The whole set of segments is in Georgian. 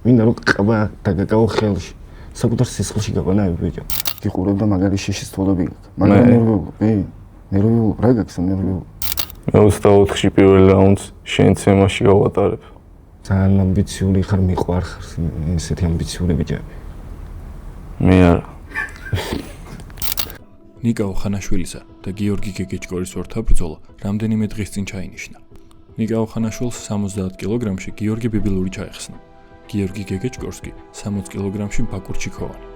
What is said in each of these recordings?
მინდა რომ ყბა დაგაკავო ხელში. საკუთარ სისხლში გაყვანები ბიჭო. გიყურებდა მაგარი შიშის თვალები. მაგრამ ნერვიულ რა გაქვს ნერვიულ. მე 24-ში პირველ რაუნდს შენ ცემაში გავატარებ. ძალიან ამბიციური ხარ, მიყვარ ხარ ესეთი ამბიციური ბიჭები. მე არა. ნიკა ოხანაშვილისა და გიორგი გეგეჭკორის ორთა ბრძოლა რამდენიმე დღის წინ ჩაინიშნა. ნიკა ოხანაშვილს 70 კილოგრამში გიორგი ბიბილური ჩაეხსნა. გიორგი გეგეჭკორს კი 60 კილოგრამში ბაკურ ჩიქოვანი.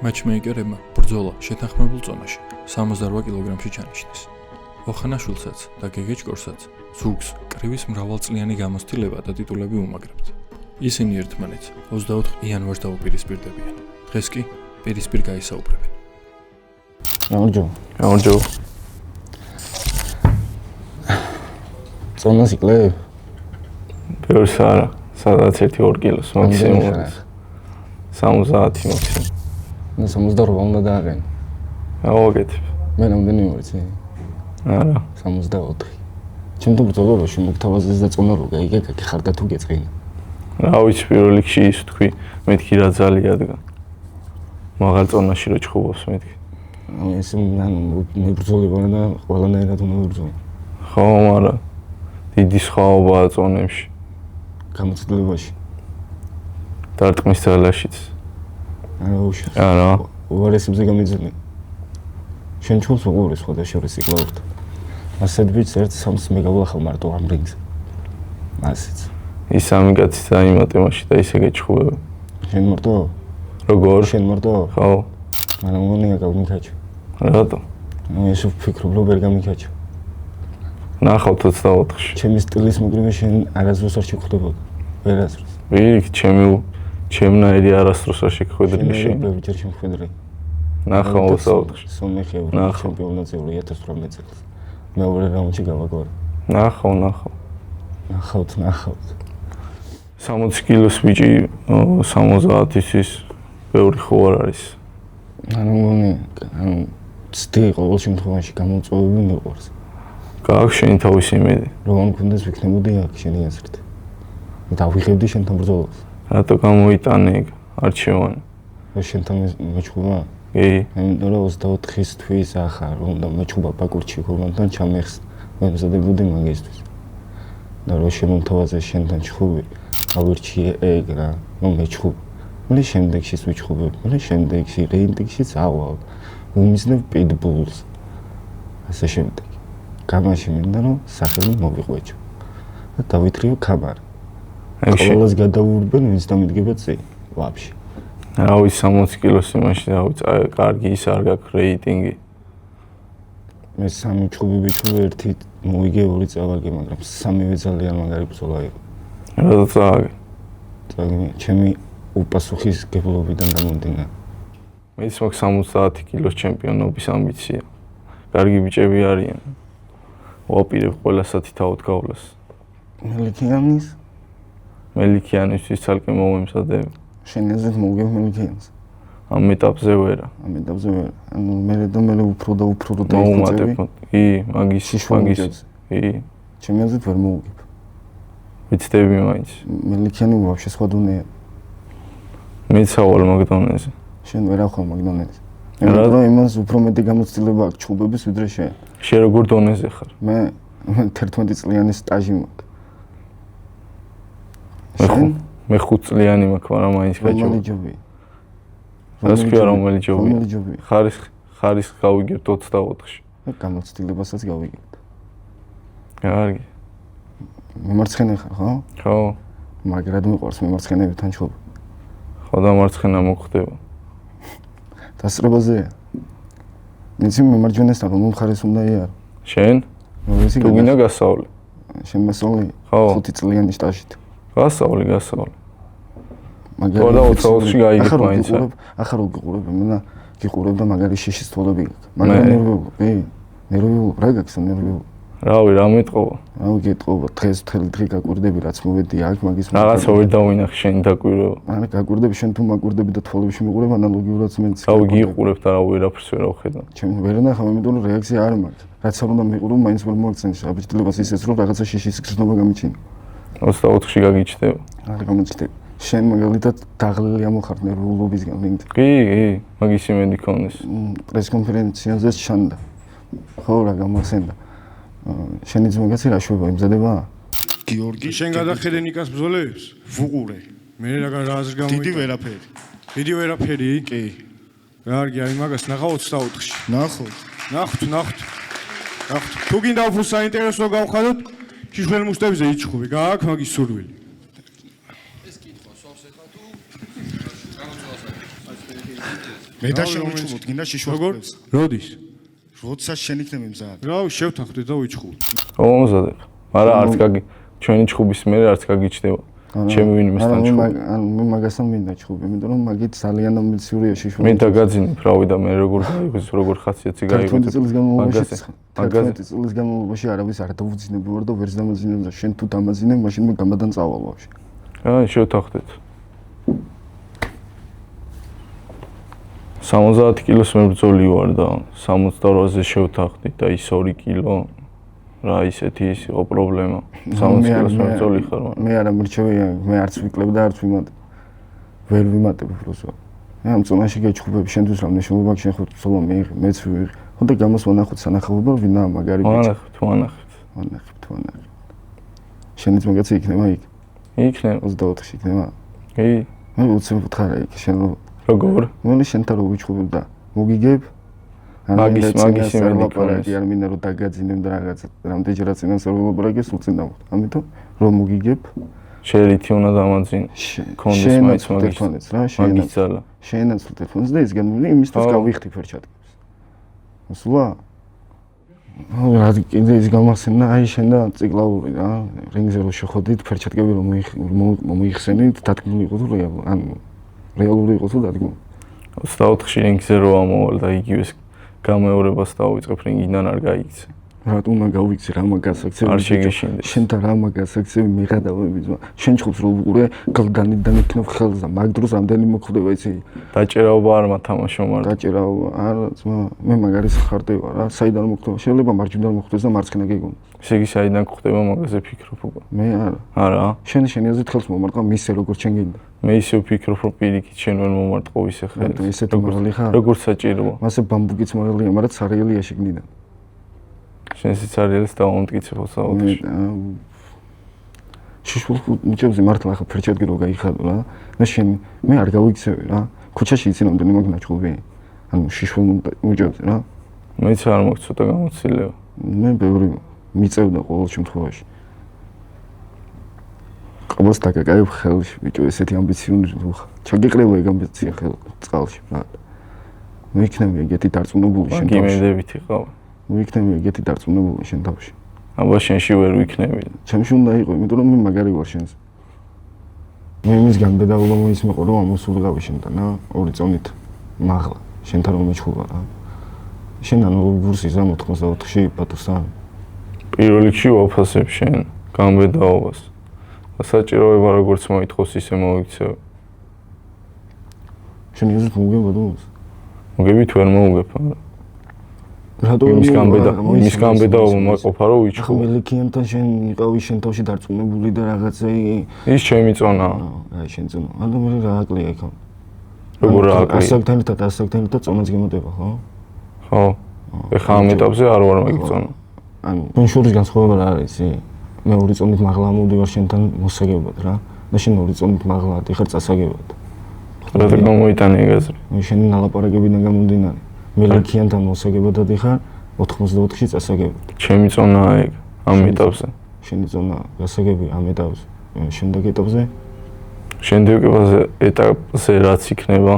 მაჩმეიკერებმა ბრძოლა შეთანხმებულ ზონაში 68 კილოგრამში ჩანიშნეს. ოხანაშვილსაც და გეგეჭკორსაც ზურგს კრივის მრავალწლიანი გამოცდილება და ტიტულები უმაგრებთ. ისინი ერთმანეთს 24 იანვარს დაუპირისპირდებიან. დღეს კი პირისპირ გაისაუბრებენ. გამარჯობა. წონას იკლებ? ბევრს არა, სადაც 1-2 კილოს მაქსიმუმად. 70 მაქსიმუმ. 78 უნდა დააყენო. გავაკეთებ. მე რამდენი ვარ იცი? არა. 64. ჩემთან ბრძოლაში მოგთავაზეს და წონა რო გაიგე ხარდა თუ გეწყინა. რა ვიცი პირველ რიგში ის თქვი, მეთქი რა ძალიან დგა. მაღალ წონაში რო ჩხუბობს მეთქი. ეს მებრძოლება და ყველანაირად უნდა ვიბრძოლო. ხო, მაგრამ დიდი სხვაობაა წონებში. გამოცდილებაში. დარტყმის ძალაშიც. არა უშავს. არა. უარესებზე გამიძებნე. შენ ჩულს უყურე სხვათა შორის იკლავთ. ასეთ ბიჭს ერთ 3 მეგავლახავ მარტო ამ რინგზე. ასეც. ის სამი კაცი დაიმატე მაშინ და ისე გეჩხუბება. შენ მარტო? როგორ? შენ მარტო? ხო. მაგრამ მგონია გამიქაჩო. რატო? ეს ვფიქრობ რომ ვერ გამიქაჩო. ნახავ 24-ში. ჩემი სტილის მოგრიმე შენ არასდროს არ შეგხვდებოდა. ვერასდროს. ვიქ ჩემნაირი არასდროს არ შეგხვედრილი შენ. ბევრი შემხვედრი. ნახავ 24-ში. სომეხი ჩემპიონატზე 2018 წელს. მეორე რაუნდში გავაგვარ. ნახავთ. 60 კილოს ბიჭი 70-ის ბევრი ხო არ არის. ცდი ყოველ შემთხვევაში გამოწვევები მიყვარს. გააქვს შენი თავისი იმედი. რომ არ მქონდეს ვიქნებოდი აქ შენი აზრით. დავიღებდი შენთან ბრძოლას. რატო გამოიტანე ეგ არჩევანი? შენთან მეჩხუბა? კი. იმიტომ რომ 24-ის თვის ახარ უნდა მეჩხუბა ბაკურ ჩიქოვანთან ჩამეხს მემზადებოდი მაგისთვის. და რომ შემომთავაზე შენთან ჩხუბი, ავირჩიე ეგ რა, რომ მეჩხუბ. მე შემდეგშიც ვიჩხუბებ, მე შემდეგში რეიტინგში წავალ. უმიზნებ პიტბულს. ასე შემდეგ. გამაში მინდა რომ სახელი მოვიყვეჭო. და დავითრიო კამარა. ყველას გადავურბენ ვინც დამიდგება წინ. ვაფშე. რა ვიცი 60 კილოს იმაში რა ვიცი, კარგი ის არ გაქვს რეიტინგი. მე 3 ჩხუბი ვიჩხუბე, ერთი მოვიგე, 2 წავაგე, მაგრამ 3-ვე ძალიან მაგარი ბრძოლა იყო. რატო წავაგე? ჩემი უპასუხისმგებლობიდან გამომდინარე. მეც მაქვს 70 კილოს ჩემპიონობის ამბიცია. კარგი ბიჭები არიან. ვაპირებ ყველასათი თავად გავლას. მელიქიანისთვის ცალკე მოვემზადებ. შენ ეზეთ მოვიგებ მელიქიანს. ამ ეტაპზე ვერა. ანუ მე უფრო და მოუმატებ. კი, მაგის. კი. ჩემი ეზეთ ვერ მოვიგებ. ვიცდები მაინც. მელიქიანი ვაფშე სხვა დონეა. მეც ავალ მაგდონეზე. შენ ვერ ახვალ მაგდონეზე. მაგრამ იმას უფრო მეტი გამოცდილება აქვს ჩხუბების ვიდრე შენ. შენ როგორ დონეზე ხარ? მე 11 წლიანი სტაჟი მაქვს. მე 5 წლიანი მაქვს, მაგრამ მაინც გაჭირდა. რომელი ჯობია? ხარისხი გავიგებთ 24-ში. მე გამოცდილებასაც გავიგებთ. კარგი. მემარცხენე ხარ, ხო? ხო. მაგრად მიყვარს მემარცხენეებთან ჩხუბი. ხო და მარცხენა მოხდება. დასწრებაზეა. იცი მემარჯვენესთან რომ მხარეს უნდა იარო. შენ? თუ გინდა გასავლე. შენ მასწავლე? ხო. 5 წლიანი სტაჟით. გასავლე. მაგრამ 24-ში გაიგებ მაინც. ახლა რო გიყურებ, მე გიყურებ და მაგარი შიშის თვალები გაქვს. მაგრამ ნერვიულ რა გაქვს ნერვიულ? რავი, რა მეტყობა? რა გეტყობა, დღეს მთელი დღე გაკვირდები, რაც მოვედი აქ მაგის. რაღაცა ვერ დავინახე შენი დაკვირვება. არა, გაკვირდები, შენ თუ მაკვირდები და თვალებში მიყურებ, ანალოგიურად მეც. რავი, გიყურებ და რა ვერაფერს ვერ ავხედავ. ჩემ ვერ ნახავ, იმიტომ რომ რეაქცია არ მაქვს. რაც არ უნდა მიყურო, მაინც ვერ მოაქცენტს. აბიჭდებას ისეც რომ რაღაცა შიშის გრძნობა გამიჩინა. 24-ში გაგიჩნდება. არა, გამოჩნდება. შენ მაგალითად დაღლილი ამოხარ ნერვულობისგან რინგზე. კი, მაგის იმედი ქონდეს. პრეს-კონფერენციაზე ჩანდა. ხო რა გამახსენდა. შენი ძმაკაცი რა შვება იმზადება? გიორგი შენ გადახედე ნიკას ბრძოლებს? ვუყურე. მე რა აზრი გამოიწვია? დიდი ვერაფერი. დიდი ვერაფერი? კი. კარგი, აი მაგას ნახა 24-ში. ნახოთ. ნახოთ. თუ გინდა უფრო საინტერესო გავხადოთ, შიშველ მუშტებზე იჩხუბი, გააქვს მაგის სურვილი. მე და შემოჩუბოთ, გინდა შიშველს. როდის? როცა შენ იქნები მზად. რა შევთანხმდით და ვიჩხუბოთ. მომზადებ. მაგრამ არც გაგი ჩვენი ჩხუბის მერე არც გაგიჩდება. ჩემი ვინმესთან ჩხუბი. მე მაგასთან მინდა ჩხუბი, იმიტომ რომ მაგით ძალიან ამბიციურია შიშველი. მე დაგაძინებ რავი და მე როგორ გაიგოს, როგორ ხასიათი გაიგოს. 11 წლის განმავლობაში არავის არ დაუძინებ ვარ და ვერც დამაძინებ და შენ თუ დამაძინებ, მაშინ მე გამადან წავალ ვაფშე. აი, შევთანხმდით. 70 კილოს მებრძოლი ვარ და 68-ზე შევთანხმდით და ის 2 კილო რა ისეთი ის იყო პრობლემა. 60 კილოს მებრძოლი ხარ მაგრამ. მე არა მრჩევია, მე არც ვიკლებ და არც ვიმატებ. ვერ ვიმატებ უბრალოდ. მე ამ წონაში გეჩხუბები, შენთვის რა მნიშვნელობა აქვს, შენ ხო ცოლა მეიღე, მეც ვიღე. ხო და გამოს ვანახოთ სანახაობა, ვინა მაგარი ბიჭი. ვანახებთ. შენიც მაგაცი იქნება იქ. იქნება 24-ში იქნება. კი. მე უცებ ხარ იქ, შენ როგორ? მე შენთან რო ვიჩხუბებ და მოგიგებ. მაგის იმედი ლაპარაკი არ მინდა რომ დაგაძინებ და რაღაცა რამდენჯერაც წინასწარ ვილაპარაკე სულ წინ დამხვდა. ამიტომ რომ მოგიგებ შეიძლება უნდა დამაძინე. კონდეს მაინც მაგის რა მაგისალა. შეენაცვლ ტელეფონს და ის განმული იმისთვის გავიხდი ფერჩატებს. მოსულა? რა კიდე ის გამახსენდა აი შენ და ციკლაური რა რინგზე რო შეხვედით ფერჩატკები რომ მოიხსენით დადგმული იყო თუ რეალური იყო თუ დადგმული. 24-ში რინგზე რო ამოვალ და იგივეს გამეორებას დავიწყებ რინგიდან არ გაიქცე. რატომ უნდა გავიქცე რა მაგას აქცევი? არ შეგეშინდეს. შენთან რა მაგას აქცევი მიღადავები ძმა. შენ ჩხუბს რო უყურე გლდანიდან იქნებ ხელს და მაგ დროს ამდენი მოხდება იცი? დაჭერაობა არ მათამაშო მაგრამ. დაჭერაობა არა ძმა. მე მაგარის ხარდე ვარ რა. საიდან მოხდება? შეიძლება მარჯვნიდან მოხდეს და მარცხენა გეგონოს. ესე იგი საიდან გხდება მაგაზე ფიქრობ უკვე. მე არა. არა? შენი აზრით ხელს მომარტყა მისე როგორც შენ გინდა. მე ისე ვფიქრობ რომ პირიქით შენ ვერ მომარტყო ისე ხელს. ესეთი მაღალი ხარ? როგორ საჭიროა? მასე ბამბუკიც მაღალია, მაგრამ სარიელია შეგნიდან. შენ სიცარიელს დავამტკიცებ 24-ში. შიშველ მუჭებზე მართლა ახლა ფერჩატკი რო გაიხადო რა. და შენ მე არ გავიქცევი რა. ქუჩაში იცი რამდენი მაგ ნაჭყობი. ანუ შიშველ მუჭებზე რა. მეც არ მაქვს ცოტა გამოცდილება. მე ბევრი მიწევდა ყოველ შემთხვევაში. ყბოს დაგაკაებ ხელში ბიჭო ესეთი ამბიციური ხარ. ჩაგეკრება ეგ ამბიცია ხელ წყალში რა. მოიქნები ეგეთი დარწმუნებული შენ თავში. გიმედებით იყავ. მოიქნები ეგეთი დარწმუნებული შენ თავში. აბა შენში ვერ ვიქნები. ჩემში უნდა იყო, იმიტომ რომ მე მაგარი ვარ შენს. მე იმისგან ბედაობა მოისმეყო რომ ამოსულიყავი შენთან რა, ორი წონით მაღლა, შენთან რომ მეჩხუბა რა. შენ ანუ ბურსი 94-ში პატუსთან. პირველ რიგში ვაფასებ შენ გამბედაობას. საჭიროება როგორც მოითხოს ისე მოიქცევ. შენ იზრ მოგება დოს. მოგებით ვერ მოუგებ არა. რატო იმის გამბედაობა მოიყოფა რომ ვიჩხუბ. მელიქიანთან შენ იყავი შენ თავში დარწმუნებული და რაღაცა ის ჩემი წონაა. აი შენ წონა. ანუ მე რა აკლია იქ. როგორ რა აკლია? ასაკთან ერთად წონაც გემოტება ხო? ხო. ეხლა ამ ეტაპზე არ ვარ მაგ წონა. ანუ თქვენ შორის განსხვავება რა არის ისი? მე ორი წონით მაღლა მოვდივარ შენთან მოსაგებად რა. და შენ ორი წონით მაღლა დიხარ წასაგებად. რა გამოიტანე ეგაზრე? შენი ნალაპარაკებიდან გამომდინარე. მელიქიანთან მოსაგებად დიხარ 84-ში წასაგებად. ჩემი წონაა ეგ ამ ეტაპზე. შენი წონა გასაგები ამ ეტაპზე. შემდეგ ეტაპზე? შემდეგ ეტაპზე რაც იქნება,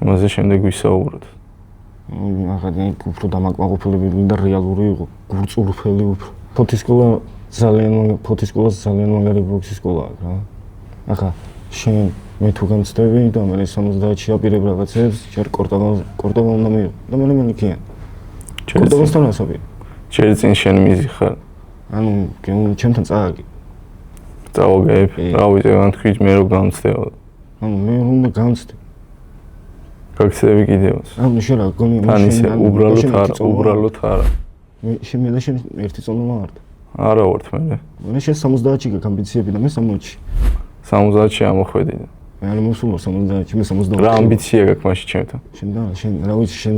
იმაზე შემდეგ ვისაუბროთ. ახლა უფრო დამაკმაყოფილებელი და რეალური იყო, გურწურფელი უფრო. ფოთისკოლას ძალიან მაგარი ბოქსის სკოლა აქვს რა. ახლა შენ მე თუ განცდები და მე 70-ში აპირებ რაღაცებს, ჯერ კორტოვა უნდა მიიღო და მე მელიქიან. კორტოვასთან ასაბი. ჯერ წინ შენ მიზი ხარ. ანუ ჩემთან წააგი. წავაგებ, რა ვიცი, განთქვით მე რო გამცდება. ანუ მე უნდა გამცდე. გაქცევი კიდევაც. ანუ შენ რა გონი თან ისე უბრალოდ არა. მე და შენ ერთი წონა ვართ. არა ვართ მე. მე შენ 70-ში გაქვს ამბიციები და მე 60-ში. 70-ში ამოხვედი. მე არ მოსულა 70-ში, მე 70. რა ამბიცია გაქვს მაშინ ჩემთან? შენ რა ვიცი, შენ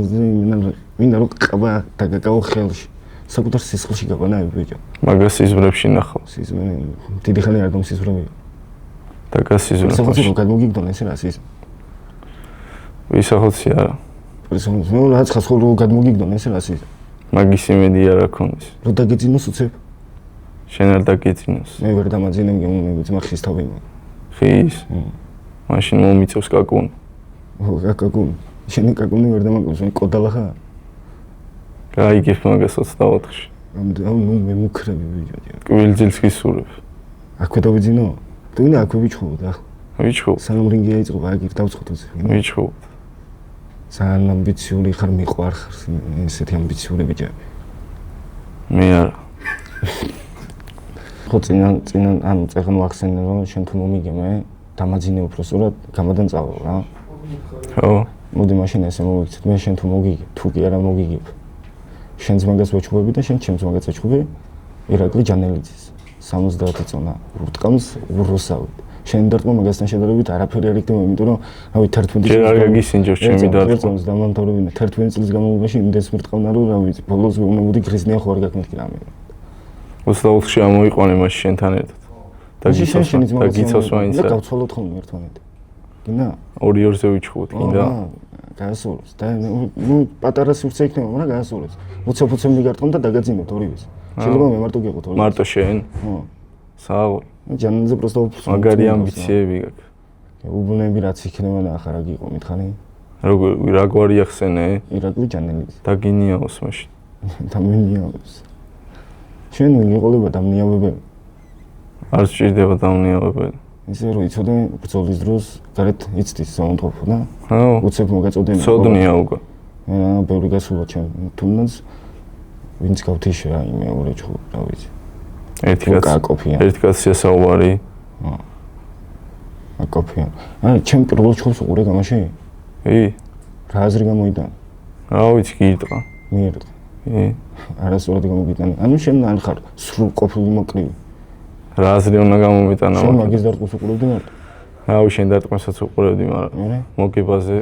მინდა რომ ყაბა დაგაკავო ხელში. საკუთარ სისხლში გაბანაები ბიჭო. მაგას სიზმრებში ნახავ. სიზმრები, დიდი ხანი არ დამსიზმრები. დაგასიზმრებ. სახელმწიფო რომ გადმოგიგდონ ესე რა სიზმრები. ვისახოცი არა. მე რაც ხას ხოლმე გადმოგიგდონ ესე რა სიზმრები. მაგის იმედი არ აქვს. რო დაგეძინოს უცებ. შენ არ დაგეძინოს. მე ვერ დამაძინებ გემოვნებით, მაგ ხის თავი. ხის? მაშინ მომიწევს კაკუნი. კაკუნი. შენი კაკუნი ვერ დამაკუნს, მე კოდალა ხარ. გაიგებ მაგას 24-ში. მე მუქრები ბიჭო. კვილძილს გისურვებ. აქვე დავიძინო? თუ ინა აქვე ვიჩხუბოთ ახლა. ვიჩხუბ. სანამ რინგი აიწყო, აგერ დავწყოთ უცებ. ვიჩხუბ. ძალიან ამბიციური ხარ, მიყვარ ხარ, ესეთი ამბიციური ბიჭები. მე არა. ხო წინან ანუ წეგან ვახსენე რომ შენ თუ მომიგე მე დამაძინე უბრალოდ გამოდან წავალ რა. ხო. მოდი მაშინ ესე მოვიქცეთ, მე შენ თუ მოგიგებ, თუ კი არა მოგიგებ. შენს მაგას ვეჩხუბები და შენ ჩემს მაგას ვეჩხუბი. ირაკლი ჯანელიძის 70 წონა ურტკამს უროსავით. შენ დარტყმა მაგასთან შედარებით არაფერი არ იქნება, იმიტომ რომ რავი 11 წელს არ გაგისინჯოს ჩემი დარტყმა. დამამთავრებინა 11 წლის განმავლობაში იმდენს მერტყავნა რომ რავი ბოლოს ვეუბნებოდი გრიზნია ხო არ გაკმეთ რა მე. 24-ში ამოიყვანე მაშინ შენთან ერთად. და გიცავს მაინც. და გავცვალოთ ხოლმე ერთმანეთი. გინდა? ორი-ორზე ვიჩხუბოთ, გინდა? გაასურვებს და ნუ პატარა სივრცე იქნება, მაგრამ გაასურვებს. უცებ-უცებ მიგარტყამ და დაგაძინოთ ორივეს. შეიძლება მე მარტო გიყოთ ორივეს. მარტო შენ? ხო. საავი. ჯანზე პროსტო მაგარი ამბიციები გაქვს. უბნები რაც იქნება და ახლა რა გიყო მითხარი? რა გვარი ახსენე? ირაკლი ჯანელიძე. დაგინიაოს მაშინ. დამნიავებს. შენ ვიყოლება დამნიავებელი. არ სჭირდება დამნიავებელი. ისე რომ იცოდე ბრძოლის დროს გარეთ იცდის საუნდტროფო და ხო. უცებ მოგაწოდები. ცოდნია უკვე. რა ბევრი გასულა ჩემ თუნდაც ვინც გავთიშე რა მეორე ჩხუ რა ვიცი. ერთი კაცია საუბარი. აკოფია. აი ჩემ პირველ ჩხუბს უყურე გამაში? კი. რა აზრი გამოიტანა? რა ვიცი გიიტყა. მიერტყა. კი. არასწორად გამოგიტანა. ანუ შენ არ ხარ სრულ ყოფილი მოკრივი. რა აზრი უნდა გამომიტანა? შენ მაგის დარტყმას უყურებდი მარტო? რავი შენ დარტყმასაც უყურებდი, მაგრამ მოგებაზე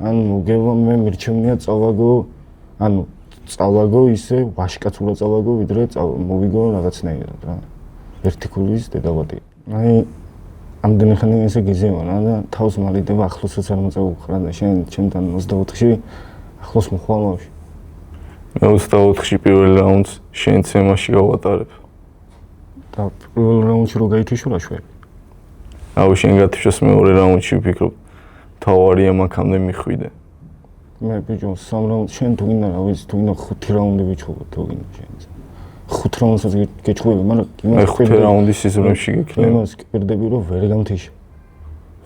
ანუ მოგება მე მირჩევნია წავაგო, ანუ წავაგო ისე ვაშკაცურად წავაგო, ვიდრე მოვიგო რაღაცნაირად რა. ვერტიკულის დედავატი. აი ამდენი ხანი ესე გიზემა რა და თავს მალიდება ახლოსაც არ მოწევუხარ და შენ ჩემთან 24-ში ახლოს მოხვალავში. მე 24-ში პირველ რაუნდს შენ ცემაში გავატარებ. და პირველ რაუნდში რო გაითიშო რა შველი? აუ შენ გათიშოს მეორე რაუნდში ვფიქრობ. თავარია მაქამდე მიხვიდე. მე ბიჭო 3 რაუნდს შენ თუ გინდა რა ვიცი თუ გინდა 5 რაუნდი ვიჩხუბოთ თუ გინდა შენ. 5 რაუნდსაც გეჩხუბები, მაგრამ მე 5 რაუნდის სიზმრებში გექნება. იმას პირდები რომ ვერ გამთიშო.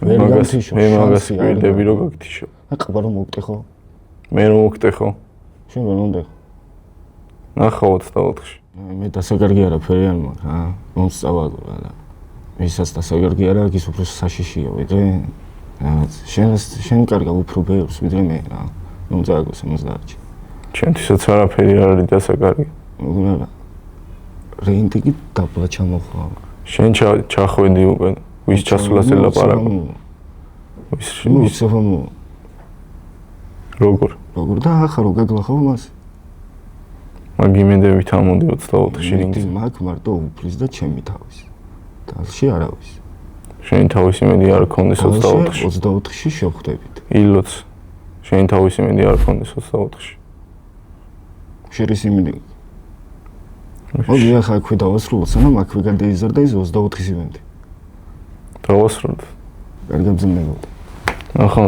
ვერ გამთიშო. მე მაგას პირდები რომ გაგთიშო. აკაბა რომ მოვკტეხო. მე რომ მოვკტეხო. შენ ვერ მომდეხო. ნახავ 24-ში. მე დასაგარგი არაფერი არ მაქვს რა. მომსწავლო რა და. ვისაც დასაგარგი არა, ის უფრო საშიშია ვიდრე შენ კარგა უფრო ბევრს ვიდრე მე რა. მომწააგო 70-ში. ჩემთვისაც არაფერი არ არის დასაგარგი. რა. რეიტინგი დაბლა ჩამოხვა. შენ ჩახვედი უკვე ვის ჩასვლას ელაპარაკო. ვის როგორ და ახლა რო გაგლახავ მას. მაგ იმედებით ამოდი 24-ში რინგზე. მაგ მარტო უფლის და ჩემი თავის. თალში არავის. შენ თავის იმედი არ გქონდეს 24-ში. 24-ში შევხვდებით. ილოც შენ თავის იმედი არ გქონდეს 24-ში. შერის იმედი. მოდი ახლა აქვე დავასრულოთ, სანამ აქვე გადაიზარდა ის 24-ის იმედი. დავასრულოთ. კარგად გძნებოდა. ახლა